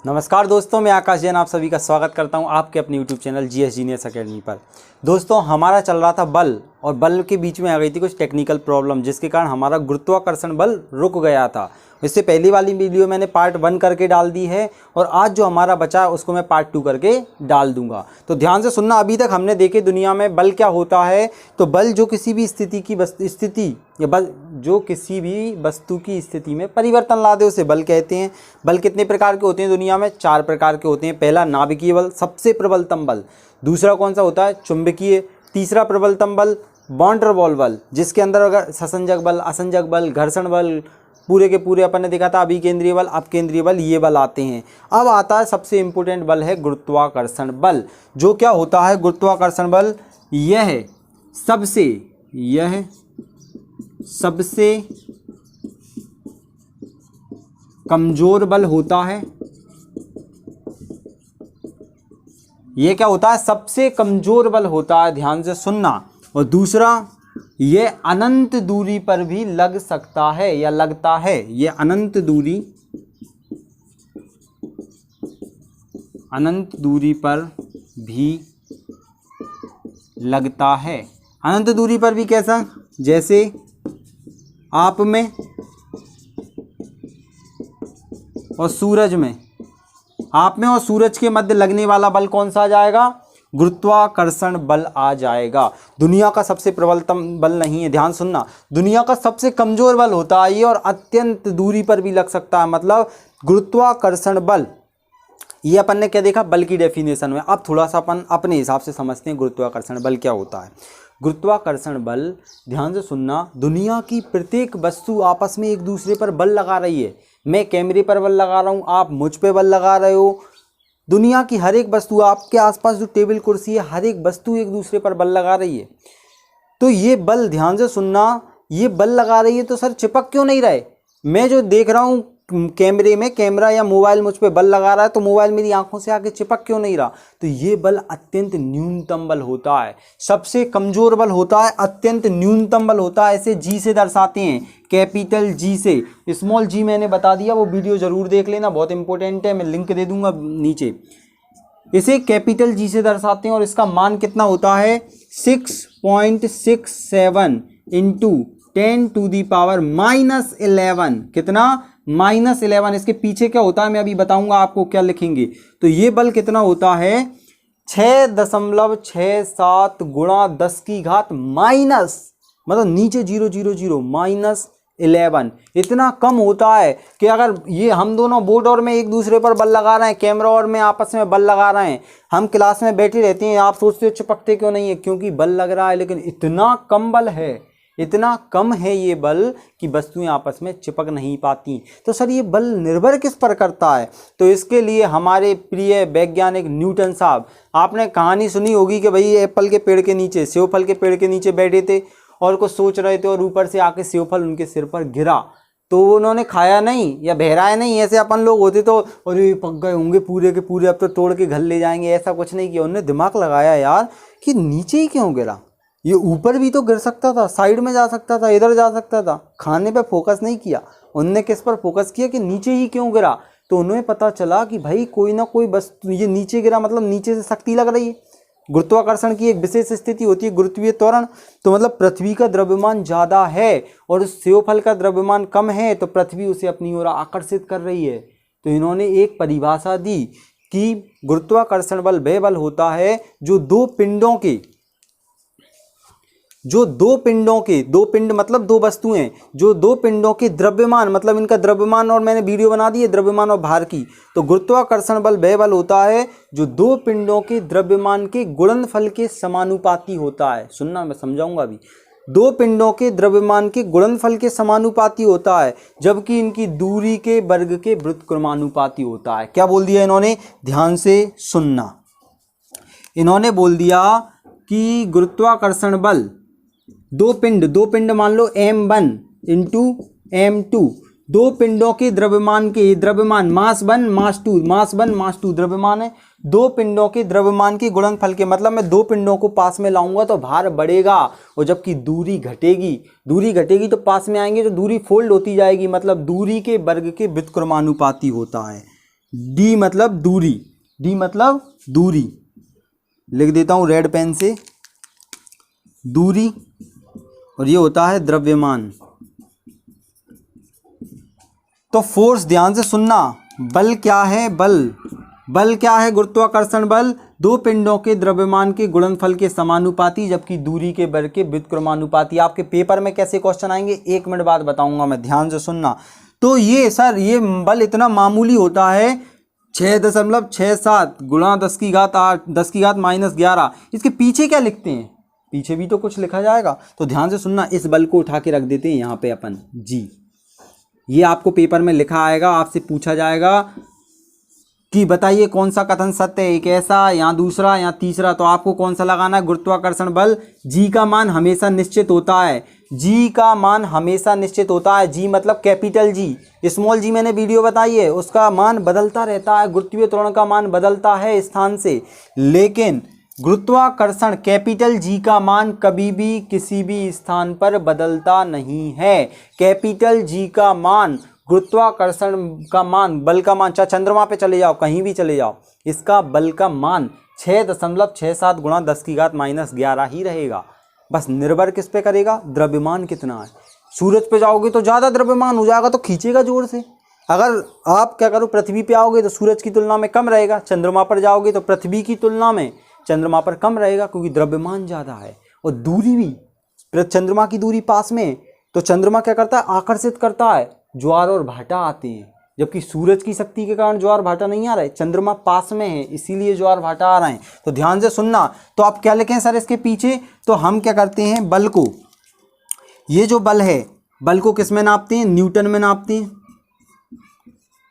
नमस्कार दोस्तों, मैं आकाश जैन आप सभी का स्वागत करता हूं आपके अपने YouTube channel GS genius academy पर। दोस्तों, हमारा चल रहा था बल और बल के बीच में आ गई थी कुछ टेक्निकल प्रॉब्लम, जिसके कारण हमारा गुरुत्वाकर्षण बल रुक गया था। इससे पहली वाली वीडियो मैंने पार्ट 1 करके डाल दी है और आज जो हमारा बचा है उसको मैं पार्ट 2 करके डाल दूंगा। तो ध्यान से सुनना। अभी तक हमने देखे दुनिया में बल क्या होता है। तो बल जो किसी भी स्थिति या बल जो किसी भी वस्तु की स्थिति में परिवर्तन ला दे उसे बल कहते हैं। बल कितने प्रकार के होते हैं दुनिया में? 4 प्रकार के होते हैं। पहला नाभिकीय बल, सबसे प्रबलतम बल। दूसरा कौन सा होता है? चुंबकीय। तीसरा प्रबलतम बल वॉन डेर वाल बल, जिसके अंदर अगर ससंजक बल, असंजक बल, घर्षण बल, पूरे के पूरे अपन ने देखा था। अभिकेंद्रीय बल, अपकेंद्रीय बल, ये बल आते हैं। अब आता है सबसे इंपॉर्टेंट बल है गुरुत्वाकर्षण बल। जो क्या होता है गुरुत्वाकर्षण बल? यह सबसे कमजोर बल होता है। यह क्या होता है? सबसे कमजोर बल होता है। ध्यान से सुनना। और दूसरा, ये अनंत दूरी पर भी लग सकता है या लगता है। ये अनंत दूरी पर भी लगता है। अनंत दूरी पर भी कैसा? जैसे आप में और सूरज में, आप में और सूरज के मध्य लगने वाला बल कौन सा आ जाएगा? गुरुत्वाकर्षण बल आ जाएगा। दुनिया का सबसे प्रबलतम बल नहीं है। ध्यान सुनना। दुनिया का सबसे कमजोर बल होता है ये, और अत्यंत दूरी पर भी लग सकता है। मतलब गुरुत्वाकर्षण बल, ये अपन ने क्या देखा बल की डेफिनेशन में। अब थोड़ा सा अपन अपने हिसाब से समझते हैं गुरुत्वाकर्षण बल क्या होता है। गुरुत्वाकर्षण बल, ध्यान से सुनना, दुनिया की प्रत्येक वस्तु आपस में एक दूसरे पर बल लगा रही है। मैं कैमरे पर बल लगा रहा हूँ, आप मुझ पे बल लगा रहे हो। दुनिया की हर एक वस्तु, आपके आसपास जो टेबल कुर्सी है, हर एक वस्तु एक दूसरे पर बल लगा रही है। तो ये बल, ध्यान से सुनना, ये बल लगा रही है तो सर चिपक क्यों नहीं रहे? मैं जो देख रहा हूँ कैमरे में, कैमरा या मोबाइल मुझ पे बल लगा रहा है, तो मोबाइल मेरी आंखों से आके चिपक क्यों नहीं रहा? तो ये बल अत्यंत न्यूनतम बल होता है। सबसे कमजोर बल होता है, अत्यंत न्यूनतम बल होता है। इसे जी से दर्शाते हैं, कैपिटल जी से। स्मॉल जी मैंने बता दिया, वो वीडियो जरूर देख लेना, बहुत इंपॉर्टेंट है। मैं लिंक दे दूंगा नीचे। इसे कैपिटल जी से दर्शाते हैं और इसका मान कितना होता है? 6.67 इंटू 10⁻⁻11। कितना? -11। इसके पीछे क्या होता है मैं अभी बताऊंगा आपको क्या लिखेंगे। तो ये बल कितना होता है? 6.67 गुणा 10 की घात माइनस, मतलब नीचे 000 -11। इतना कम होता है कि अगर ये हम दोनों बोर्ड और में एक दूसरे पर बल लगा रहे हैं, कैमरा और में आपस में बल लगा रहे हैं, हम क्लास में बैठे रहते हैं, आप सोचते हो चिपकते क्यों नहीं है? क्योंकि बल लग रहा है, लेकिन इतना कम बल है, इतना कम है ये बल कि वस्तुएं आपस में चिपक नहीं पाती। तो सर ये बल निर्भर किस पर करता है? तो इसके लिए हमारे प्रिय वैज्ञानिक न्यूटन साहब, आपने कहानी सुनी होगी कि भाई एप्पल के पेड़ के नीचे, सेव फल के पेड़ के नीचे बैठे थे और कुछ सोच रहे थे और ऊपर से आके सेव फल उनके सिर पर गिरा। तो उन्होंने खाया नहीं या बहराया नहीं। ऐसे अपन लोग होते तो अरे पक गए होंगे पूरे के पूरे, अब तो तोड़ के घर ले जाएंगे। ऐसा कुछ नहीं किया उन्होंने। दिमाग लगाया यार कि नीचे ही क्यों गिरा, ये ऊपर भी तो गिर सकता था, साइड में जा सकता था, इधर जा सकता था। खाने पे फोकस नहीं किया उनने, किस पर फोकस किया कि नीचे ही क्यों गिरा। तो उन्हें पता चला कि भाई कोई ना कोई वस्तु, ये नीचे गिरा मतलब नीचे से शक्ति लग रही है। गुरुत्वाकर्षण की एक विशेष स्थिति होती है गुरुत्वीय त्वरण। तो मतलब पृथ्वी का द्रव्यमान ज़्यादा है और उस सेवफल का द्रव्यमान कम है, तो पृथ्वी उसे अपनी ओर आकर्षित कर रही है। तो इन्होंने एक परिभाषा दी कि गुरुत्वाकर्षण बल वह बल होता है जो दो पिंड मतलब दो वस्तुएं, जो दो पिंडों के द्रव्यमान, मतलब इनका द्रव्यमान, और मैंने वीडियो बना दी है द्रव्यमान और भार की। तो गुरुत्वाकर्षण बल वह बल होता है जो दो पिंडों के द्रव्यमान के गुणनफल के समानुपाती होता है। सुनना, मैं समझाऊंगा अभी। दो पिंडों के द्रव्यमान के गुणनफल के समानुपाती होता है, जबकि इनकी दूरी के वर्ग के व्युत्क्रमानुपाती होता है। क्या बोल दिया इन्होंने? ध्यान से सुनना। इन्होंने बोल दिया कि गुरुत्वाकर्षण बल दो पिंड मान लो m1 इंटू m2, दो पिंडों के द्रव्यमान मास 1 मास 2 द्रव्यमान है। दो पिंडों के द्रव्यमान के गुणनफल के, मतलब मैं दो पिंडों को पास में लाऊंगा तो भार बढ़ेगा, और जबकि दूरी घटेगी तो पास में आएंगे तो दूरी फोल्ड होती जाएगी, मतलब दूरी के वर्ग के व्युत्क्रमानुपाती होता है। डी मतलब दूरी, डी मतलब दूरी, लिख देता हूँ रेड पेन से, दूरी, और ये होता है द्रव्यमान। तो फोर्स ध्यान से सुनना, बल क्या है, बल क्या है, गुरुत्वाकर्षण बल दो पिंडों के द्रव्यमान के गुणनफल के समानुपाती, जबकि दूरी के बल के व्युत्क्रमानुपाती। आपके पेपर में कैसे क्वेश्चन आएंगे 1 मिनट बाद बताऊंगा मैं, ध्यान से सुनना। तो ये सर ये बल इतना मामूली होता है 6.67 गुणा 10 की घात 8 10 की घात -11। इसके पीछे क्या लिखते हैं, पीछे भी तो कुछ लिखा जाएगा, तो ध्यान से सुनना। इस बल को उठा के रख देते हैं यहाँ पे अपन जी, ये आपको पेपर में लिखा आएगा, आपसे पूछा जाएगा कि बताइए कौन सा कथन सत्य है, एक ऐसा या दूसरा या तीसरा। तो आपको कौन सा लगाना है, गुरुत्वाकर्षण बल जी का मान हमेशा निश्चित होता है, जी का मान हमेशा निश्चित होता है। जी मतलब कैपिटल जी, स्मॉल जी मैंने वीडियो बताई है, उसका मान बदलता रहता है, गुरुत्वीय त्वरण का मान बदलता है स्थान से, लेकिन गुरुत्वाकर्षण कैपिटल जी का मान कभी भी किसी भी स्थान पर बदलता नहीं है। कैपिटल जी का मान, गुरुत्वाकर्षण का मान, बल का मान, चाहे चंद्रमा पे चले जाओ, कहीं भी चले जाओ, इसका बल का मान 6.67 गुणा 10 की घात -11 ही रहेगा। बस निर्भर किस पे करेगा, द्रव्यमान कितना है। सूरज पे जाओगे तो ज़्यादा द्रव्यमान हो जाएगा तो खींचेगा जोर से, अगर आप क्या करो पृथ्वी पे आओगे तो सूरज की तुलना में कम रहेगा, चंद्रमा पर जाओगे तो पृथ्वी की तुलना में चंद्रमा पर कम रहेगा, क्योंकि द्रव्यमान ज़्यादा है। और दूरी भी, चंद्रमा की दूरी पास में, तो चंद्रमा क्या करता है, आकर्षित करता है, ज्वार और भाटा आते हैं, जबकि सूरज की शक्ति के कारण ज्वार भाटा नहीं आ रहा है, चंद्रमा पास में है इसीलिए ज्वार भाटा आ रहे हैं। तो ध्यान से सुनना। तो आप क्या लिखें सर इसके पीछे, तो हम क्या करते हैं, बल को, ये जो बल है, बल को किस में नापते हैं, न्यूटन में नापते हैं।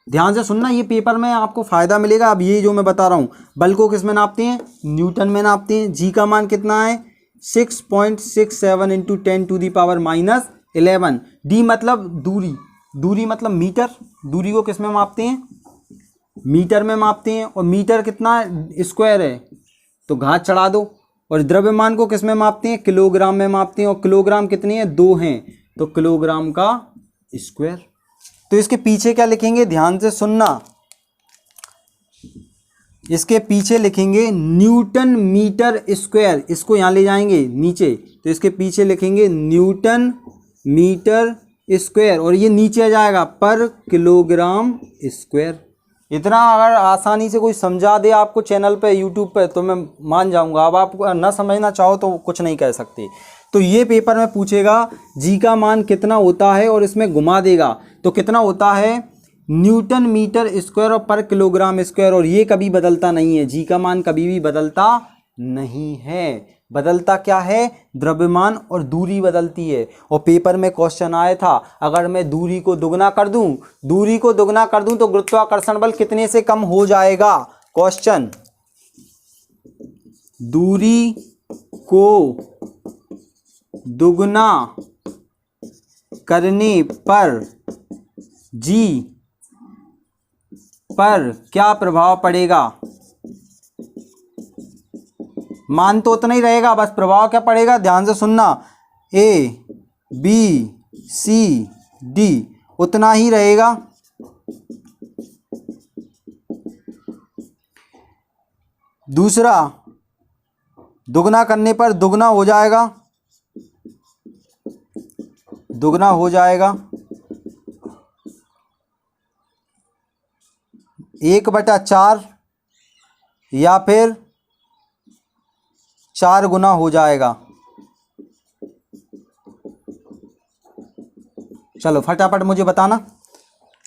ध्यान से सुनना, ये पेपर में आपको फायदा मिलेगा। अब ये जो मैं बता रहा हूँ, बल को किस में नापते हैं, न्यूटन में नापते हैं। जी का मान कितना है, 6.67 × 10⁻11। डी मतलब दूरी, दूरी मतलब मीटर, दूरी को किस में मापते हैं, मीटर में मापते हैं, और मीटर कितना स्क्वायर है तो घात चढ़ा दो। और द्रव्यमान को किस में मापते हैं, किलोग्राम में मापते हैं, और किलोग्राम कितने हैं, 2 हैं, तो किलोग्राम का स्क्वायर। तो इसके पीछे क्या लिखेंगे, ध्यान से सुनना, इसके पीछे लिखेंगे न्यूटन मीटर स्क्वायर, इसको यहाँ ले जाएंगे नीचे, तो इसके पीछे लिखेंगे न्यूटन मीटर स्क्वायर, और ये नीचे आ जाएगा पर किलोग्राम स्क्वायर। इतना अगर आसानी से कोई समझा दे आपको चैनल पे यूट्यूब पे तो मैं मान जाऊंगा। अब आप ना समझना चाहो तो कुछ नहीं कह सकते। तो ये पेपर में पूछेगा जी का मान कितना होता है और इसमें घुमा देगा तो कितना होता है, न्यूटन मीटर स्क्वायर और पर किलोग्राम स्क्वायर, और ये कभी बदलता नहीं है, जी का मान कभी भी बदलता नहीं है। बदलता क्या है, द्रव्यमान और दूरी बदलती है। और पेपर में क्वेश्चन आया था, अगर मैं दूरी को दुगना कर दूं, दूरी को दुगना कर दूं तो गुरुत्वाकर्षण बल कितने से कम हो जाएगा। क्वेश्चन, दूरी को दुगना करने पर जी पर क्या प्रभाव पड़ेगा। मान तो उतना ही रहेगा, बस प्रभाव क्या पड़ेगा, ध्यान से सुनना, ए बी सी डी उतना ही रहेगा। दूसरा, दुगना करने पर दुगना हो जाएगा, दुगना हो जाएगा 1/4 या फिर 4 गुना हो जाएगा। चलो फटाफट मुझे बताना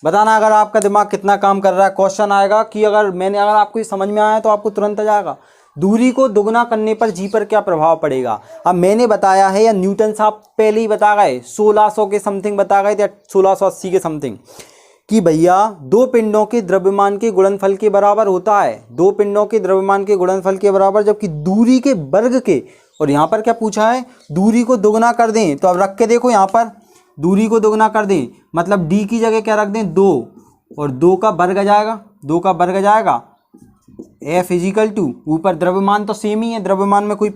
अगर आपका दिमाग कितना काम कर रहा है। क्वेश्चन आएगा कि अगर आपको ये समझ में आया तो आपको तुरंत आ जाएगा, दूरी को दुगना करने पर जी पर क्या प्रभाव पड़ेगा। अब मैंने बताया है या न्यूटन साहब पहले ही बता गए, 1600 के समथिंग बता गए थे, 1680 के समथिंग, कि भैया दो पिंडों के द्रव्यमान के गुणनफल के बराबर होता है, दो पिंडों के द्रव्यमान के गुणनफल के बराबर, जबकि दूरी के वर्ग के। और यहाँ पर क्या पूछा है, दूरी को दुगना कर दें, तो अब रख के देखो यहाँ पर दूरी को दुगना कर दें मतलब d की जगह क्या रख दें 2, और 2 का वर्ग आ जाएगा, 2 का वर्ग आ जाएगा F = ऊपर द्रव्यमान तो सेम ही है, द्रव्यमान में कोई